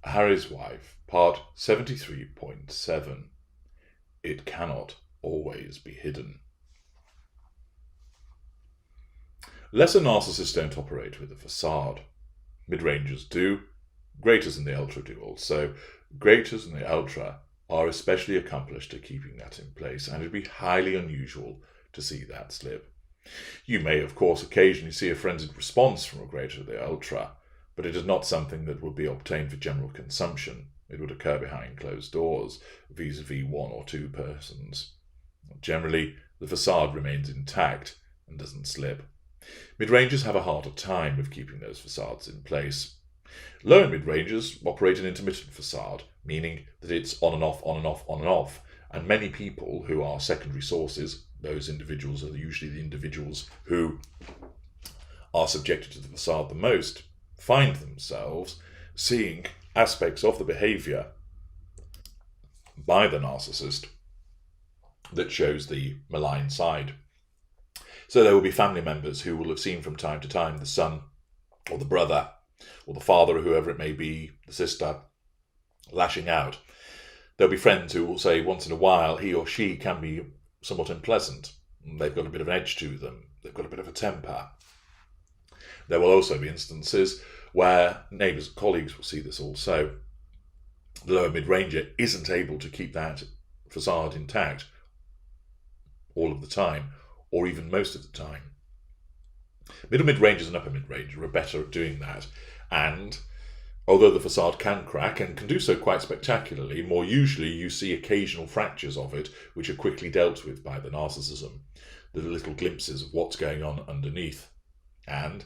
Harry's Wife, part 73.7. It cannot always be hidden. Lesser narcissists don't operate with a facade. Mid-rangers do. Greaters and the ultra do also. Greaters and the ultra are especially accomplished at keeping that in place, and it'd be highly unusual to see that slip. You may, of course, occasionally see a frenzied response from a greater to the ultra, but it is not something that would be obtained for general consumption. It would occur behind closed doors, vis-a-vis one or two persons. Generally, the facade remains intact and doesn't slip. Mid-rangers have a harder time of keeping those facades in place. Low and mid-rangers operate an intermittent facade, meaning that it's on and off, on and off, on and off, and many people who are secondary sources, those individuals are usually the individuals who are subjected to the facade the most, find themselves seeing aspects of the behaviour by the narcissist that shows the malign side. So there will be family members who will have seen from time to time the son or the brother or the father or whoever it may be, the sister, lashing out. There'll be friends who will say once in a while he or she can be somewhat unpleasant. They've got a bit of an edge to them. They've got a bit of a temper. There will also be instances where neighbours and colleagues will see this also. The lower mid-ranger isn't able to keep that facade intact all of the time, or even most of the time. Middle mid-rangers and upper mid-ranger are better at doing that, and although the facade can crack, and can do so quite spectacularly, more usually you see occasional fractures of it, which are quickly dealt with by the narcissism, the little glimpses of what's going on underneath. And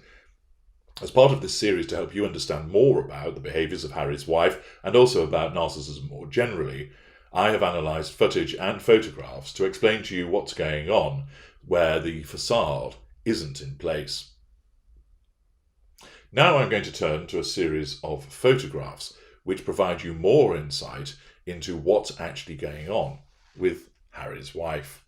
as part of this series, to help you understand more about the behaviours of Harry's wife, and also about narcissism more generally, I have analysed footage and photographs to explain to you what's going on where the facade isn't in place. Now I'm going to turn to a series of photographs which provide you more insight into what's actually going on with Harry's wife.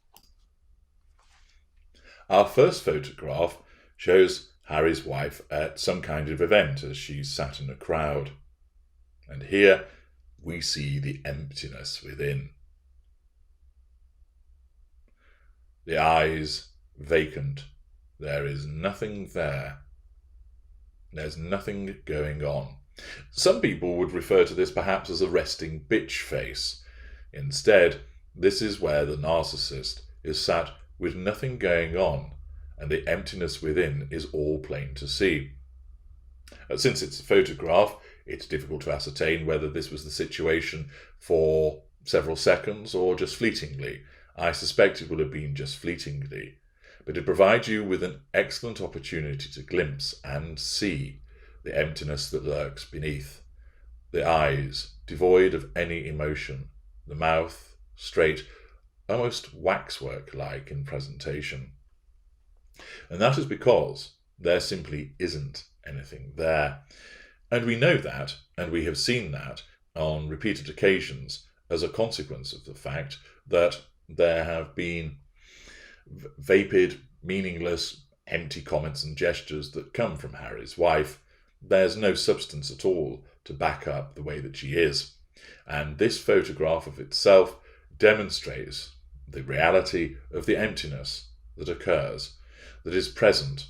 Our first photograph shows Harry's wife at some kind of event as she's sat in a crowd. And here we see the emptiness within. The eyes vacant. There is nothing there. There's nothing going on. Some people would refer to this perhaps as a resting bitch face. Instead, this is where the narcissist is sat with nothing going on, and the emptiness within is all plain to see. Since it's a photograph, it's difficult to ascertain whether this was the situation for several seconds or just fleetingly. I suspect it will have been just fleetingly, but it provides you with an excellent opportunity to glimpse and see the emptiness that lurks beneath. The eyes, devoid of any emotion, the mouth, straight, almost waxwork-like in presentation. And that is because there simply isn't anything there. And we know that, and we have seen that on repeated occasions as a consequence of the fact that there have been vapid, meaningless, empty comments and gestures that come from Harry's wife. There's no substance at all to back up the way that she is. And this photograph of itself demonstrates the reality of the emptiness that occurs, that is present,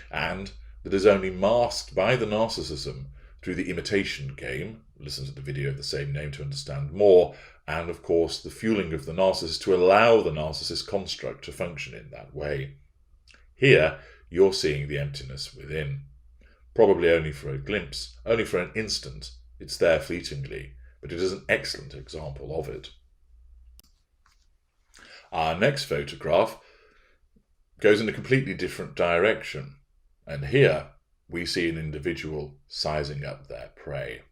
and that is only masked by the narcissism through the imitation game. Listen to the video of the same name to understand more, and of course the fueling of the narcissist to allow the narcissist construct to function in that way. Here you're seeing the emptiness within, probably only for a glimpse, only for an instant. It's there fleetingly, but it is an excellent example of it. Our next photograph goes in a completely different direction, and here we see an individual sizing up their prey.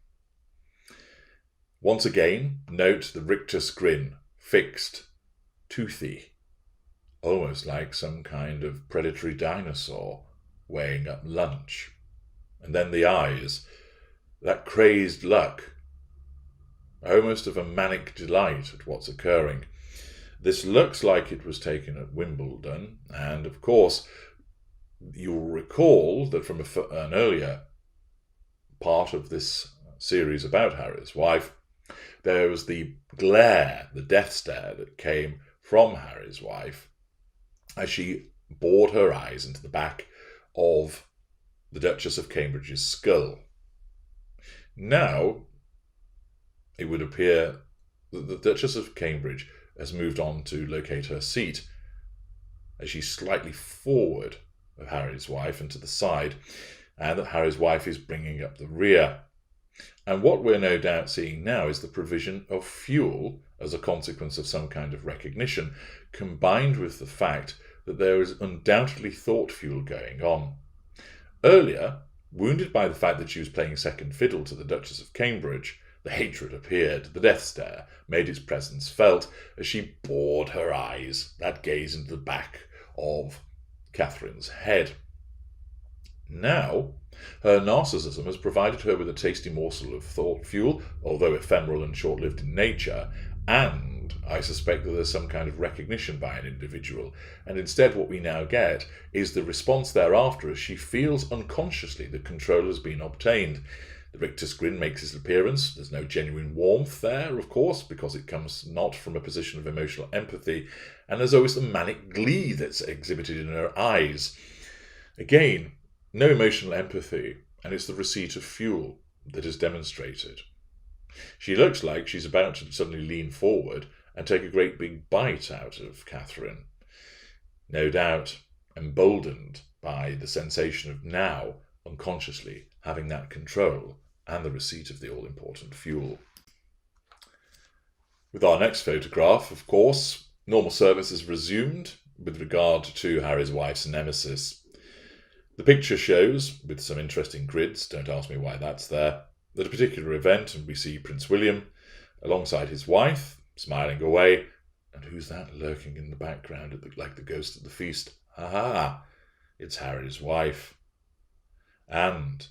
Once again, note the rictus grin, fixed, toothy, almost like some kind of predatory dinosaur weighing up lunch. And then the eyes, that crazed look, almost of a manic delight at what's occurring. This looks like it was taken at Wimbledon, and of course you'll recall that from an earlier part of this series about Harry's wife, there was the glare, the death stare that came from Harry's wife as she bored her eyes into the back of the Duchess of Cambridge's skull. Now, it would appear that the Duchess of Cambridge has moved on to locate her seat as she's slightly forward of Harry's wife and to the side, and that Harry's wife is bringing up the rear. And what we're no doubt seeing now is the provision of fuel as a consequence of some kind of recognition, combined with the fact that there is undoubtedly thought fuel going on. Earlier, wounded by the fact that she was playing second fiddle to the Duchess of Cambridge, the hatred appeared, the death stare made its presence felt as she bored her eyes, that gaze into the back of Catherine's head. Now, her narcissism has provided her with a tasty morsel of thought fuel, although ephemeral and short-lived in nature, and I suspect that there's some kind of recognition by an individual, and instead what we now get is the response thereafter as she feels unconsciously that control has been obtained. The rictus grin makes its appearance. There's no genuine warmth there, of course, because it comes not from a position of emotional empathy, and there's always the manic glee that's exhibited in her eyes. Again, no emotional empathy, and it's the receipt of fuel that is demonstrated. She looks like she's about to suddenly lean forward and take a great big bite out of Catherine, no doubt emboldened by the sensation of now, unconsciously, having that control and the receipt of the all-important fuel. With our next photograph, of course, normal service is resumed with regard to Harry's wife's nemesis. The picture shows, with some interesting grids, don't ask me why that's there, at a particular event, and we see Prince William alongside his wife, smiling away, and who's that lurking in the background like the ghost at the feast? Ha! It's Harry's wife. And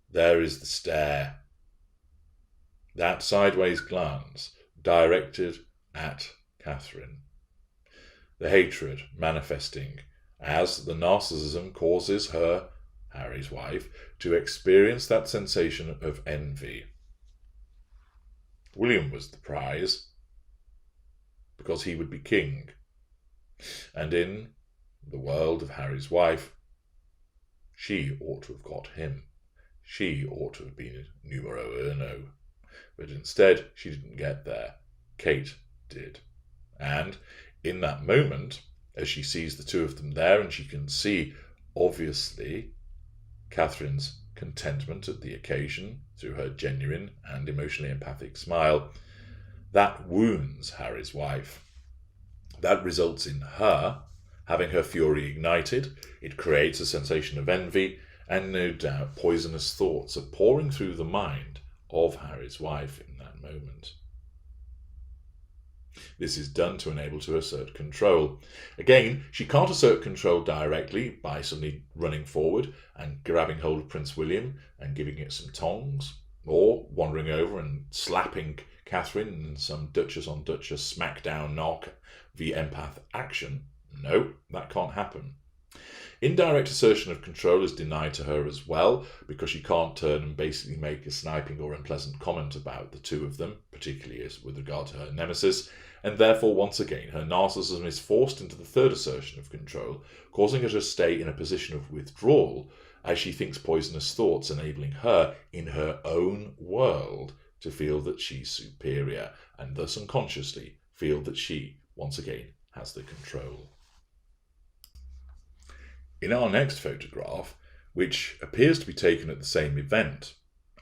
there is the stare, that sideways glance directed at Catherine. The hatred manifesting as the narcissism causes her, Harry's wife, to experience that sensation of envy. William was the prize, because he would be king. And in the world of Harry's wife, she ought to have got him. She ought to have been numero uno. But instead, she didn't get there. Kate did. And in that moment, as she sees the two of them there, and she can see, obviously, Catherine's contentment at the occasion through her genuine and emotionally empathic smile, that wounds Harry's wife. That results in her having her fury ignited. It creates a sensation of envy, and no doubt poisonous thoughts are pouring through the mind of Harry's wife in that moment. This is done to enable to assert control. Again, she can't assert control directly by suddenly running forward and grabbing hold of Prince William and giving it some tongs, or wandering over and slapping Catherine in some Duchess on Duchess smackdown knock v empath action. No, that can't happen. Indirect assertion of control is denied to her as well, because she can't turn and basically make a sniping or unpleasant comment about the two of them, particularly as with regard to her nemesis, and therefore once again her narcissism is forced into the third assertion of control, causing her to stay in a position of withdrawal as she thinks poisonous thoughts, enabling her, in her own world, to feel that she's superior, and thus unconsciously feel that she, once again, has the control. In our next photograph, which appears to be taken at the same event,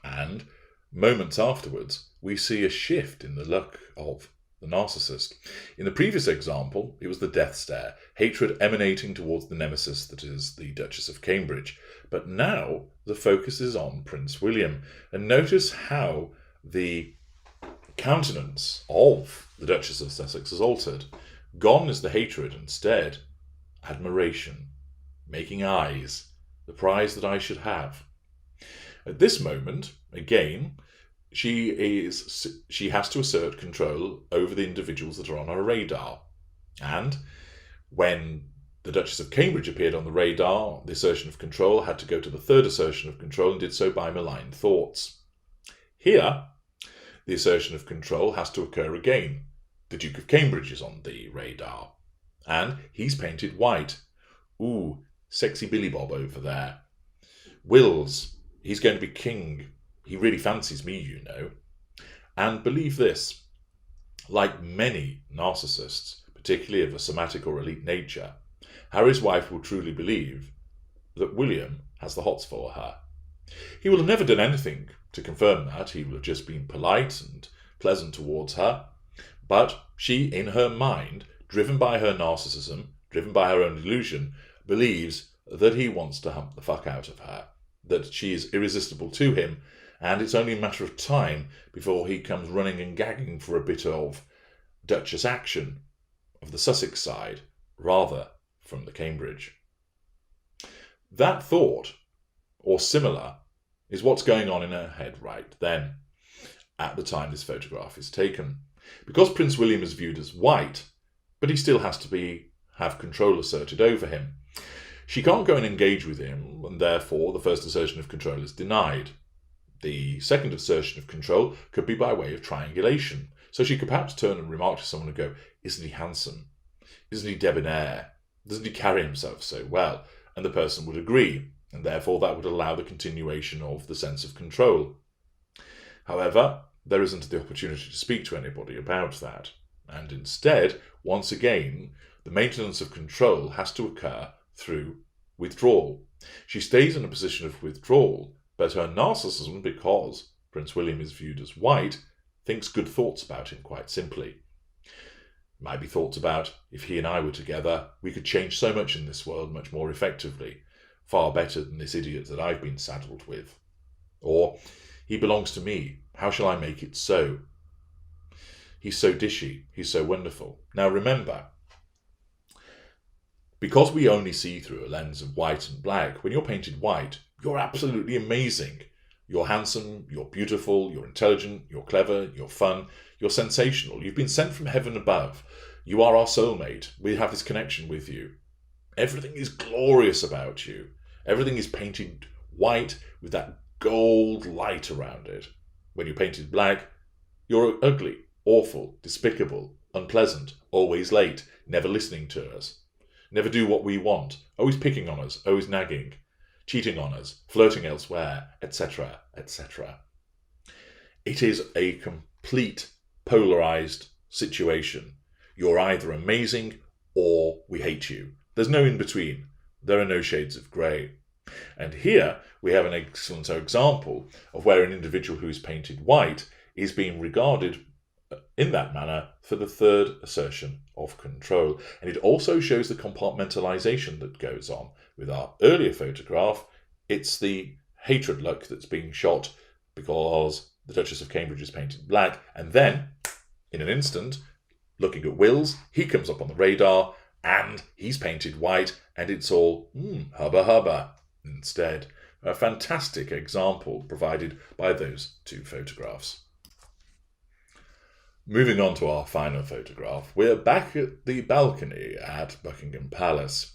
and moments afterwards, we see a shift in the look of the narcissist. In the previous example, it was the death stare, hatred emanating towards the nemesis that is the Duchess of Cambridge. But now the focus is on Prince William, and notice how the countenance of the Duchess of Sussex is altered. Gone is the hatred, instead admiration, making eyes, the prize that I should have. At this moment, again, she has to assert control over the individuals that are on her radar. And when the Duchess of Cambridge appeared on the radar, the assertion of control had to go to the third assertion of control, and did so by malign thoughts. Here, the assertion of control has to occur again. The Duke of Cambridge is on the radar, and he's painted white. Ooh, sexy Billy Bob over there. Wills, he's going to be king. He really fancies me, you know. And believe this, like many narcissists, particularly of a somatic or elite nature, Harry's wife will truly believe that William has the hots for her. He will have never done anything to confirm that. He will have just been polite and pleasant towards her. But she, in her mind, driven by her narcissism, driven by her own delusion, believes that he wants to hump the fuck out of her, that she is irresistible to him, and it's only a matter of time before he comes running and gagging for a bit of Duchess action of the Sussex side, rather from the Cambridge. That thought, or similar, is what's going on in her head right then, at the time this photograph is taken. Because Prince William is viewed as white, but he still has to have control asserted over him. She can't go and engage with him, and therefore the first assertion of control is denied. The second assertion of control could be by way of triangulation. So she could perhaps turn and remark to someone and go, "Isn't he handsome? Isn't he debonair? Doesn't he carry himself so well?" And the person would agree, and therefore that would allow the continuation of the sense of control. However, there isn't the opportunity to speak to anybody about that, and instead, once again, the maintenance of control has to occur through withdrawal. She stays in a position of withdrawal, but her narcissism, because Prince William is viewed as white, thinks good thoughts about him, quite simply. Might be thoughts about, if he and I were together, we could change so much in this world much more effectively, far better than this idiot that I've been saddled with. Or, he belongs to me, how shall I make it so? He's so dishy, he's so wonderful. Now remember, because we only see through a lens of white and black, when you're painted white, you're absolutely amazing. You're handsome, you're beautiful, you're intelligent, you're clever, you're fun, you're sensational. You've been sent from heaven above. You are our soulmate. We have this connection with you. Everything is glorious about you. Everything is painted white with that gold light around it. When you're painted black, you're ugly, awful, despicable, unpleasant, always late, never listening to us, never do what we want, always picking on us, always nagging, cheating on us, flirting elsewhere, etc., etc. It is a complete polarized situation. You're either amazing or we hate you. There's no in between. There are no shades of grey. And here we have an excellent example of where an individual who is painted white is being regarded in that manner for the third assertion of control. And it also shows the compartmentalization that goes on. With our earlier photograph, it's the hatred look that's being shot because the Duchess of Cambridge is painted black. And then, in an instant, looking at Wills, he comes up on the radar and he's painted white, and it's all hubba hubba instead. A fantastic example provided by those two photographs. Moving on to our final photograph, we're back at the balcony at Buckingham Palace,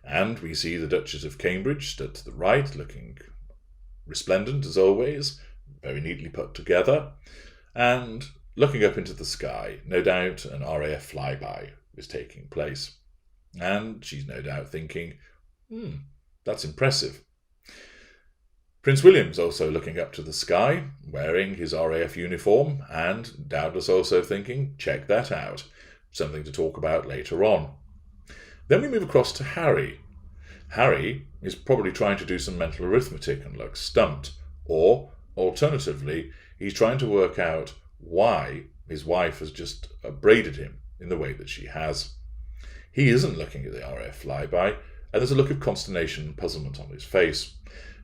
and we see the Duchess of Cambridge stood to the right, looking resplendent as always, very neatly put together, and looking up into the sky. No doubt an RAF flyby is taking place, and she's no doubt thinking, that's impressive. Prince William's also looking up to the sky, wearing his RAF uniform, and doubtless also thinking, check that out, something to talk about later on. Then we move across to Harry. Harry is probably trying to do some mental arithmetic and looks stumped, or, alternatively, he's trying to work out why his wife has just upbraided him in the way that she has. He isn't looking at the RAF flyby, and there's a look of consternation and puzzlement on his face.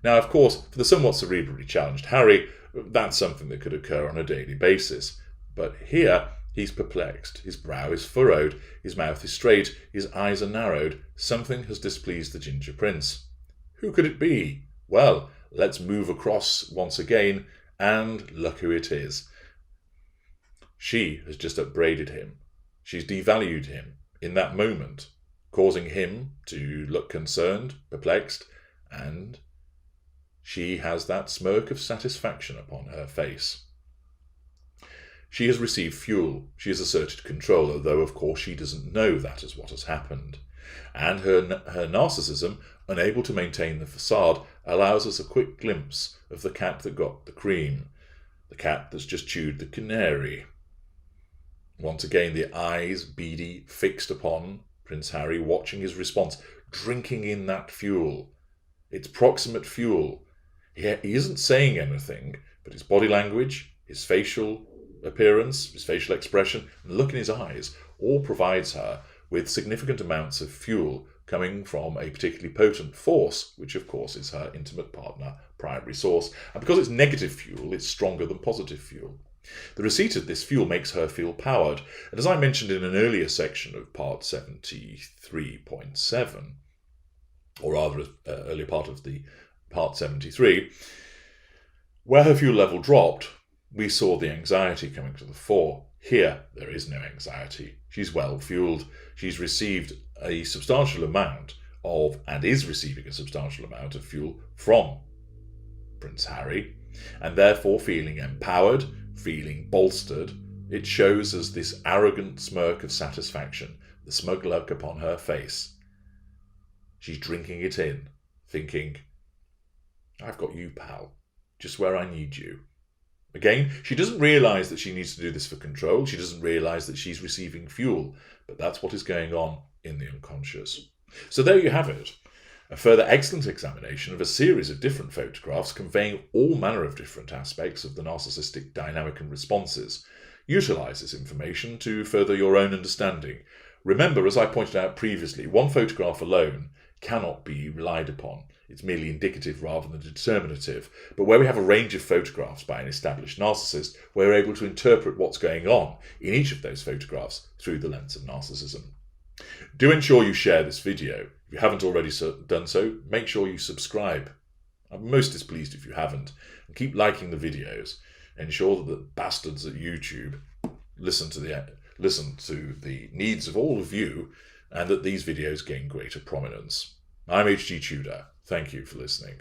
Now, of course, for the somewhat cerebrally challenged Harry, that's something that could occur on a daily basis. But here, he's perplexed. His brow is furrowed, his mouth is straight, his eyes are narrowed. Something has displeased the Ginger Prince. Who could it be? Well, let's move across once again, and look who it is. She has just upbraided him. She's devalued him in that moment, causing him to look concerned, perplexed, and She has that smirk of satisfaction upon her face. She has received fuel. She has asserted control, although of course she doesn't know that is what has happened. And her narcissism, unable to maintain the facade, allows us a quick glimpse of the cat that got the cream, the cat that's just chewed the canary. Once again, the eyes beady, fixed upon Prince Harry, watching his response, drinking in that fuel. It's proximate fuel. He isn't saying anything, but his body language, his facial appearance, his facial expression, and the look in his eyes all provides her with significant amounts of fuel coming from a particularly potent force, which of course is her intimate partner, primary source. And because it's negative fuel, it's stronger than positive fuel. The receipt of this fuel makes her feel powered, and as I mentioned in an earlier section of part 73.7, or rather earlier part of the part 73, where her fuel level dropped, we saw the anxiety coming to the fore. Here, there is no anxiety. She's well fueled. She's received a substantial amount of, and is receiving a substantial amount of fuel from Prince Harry, and therefore feeling empowered, feeling bolstered. It shows us this arrogant smirk of satisfaction, the smug look upon her face. She's drinking it in, thinking, I've got you, pal, just where I need you. Again, she doesn't realise that she needs to do this for control. She doesn't realise that she's receiving fuel, but that's what is going on in the unconscious. So there you have it. A further excellent examination of a series of different photographs conveying all manner of different aspects of the narcissistic dynamic and responses. Utilise this information to further your own understanding. Remember, as I pointed out previously, one photograph alone cannot be relied upon. It's merely indicative rather than determinative. But where we have a range of photographs by an established narcissist, we're able to interpret what's going on in each of those photographs through the lens of narcissism. Do ensure you share this video. If you haven't already done so, make sure you subscribe. I'm most displeased if you haven't. And keep liking the videos. Ensure that the bastards at YouTube listen to the needs of all of you, and that these videos gain greater prominence. I'm H.G. Tudor. Thank you for listening.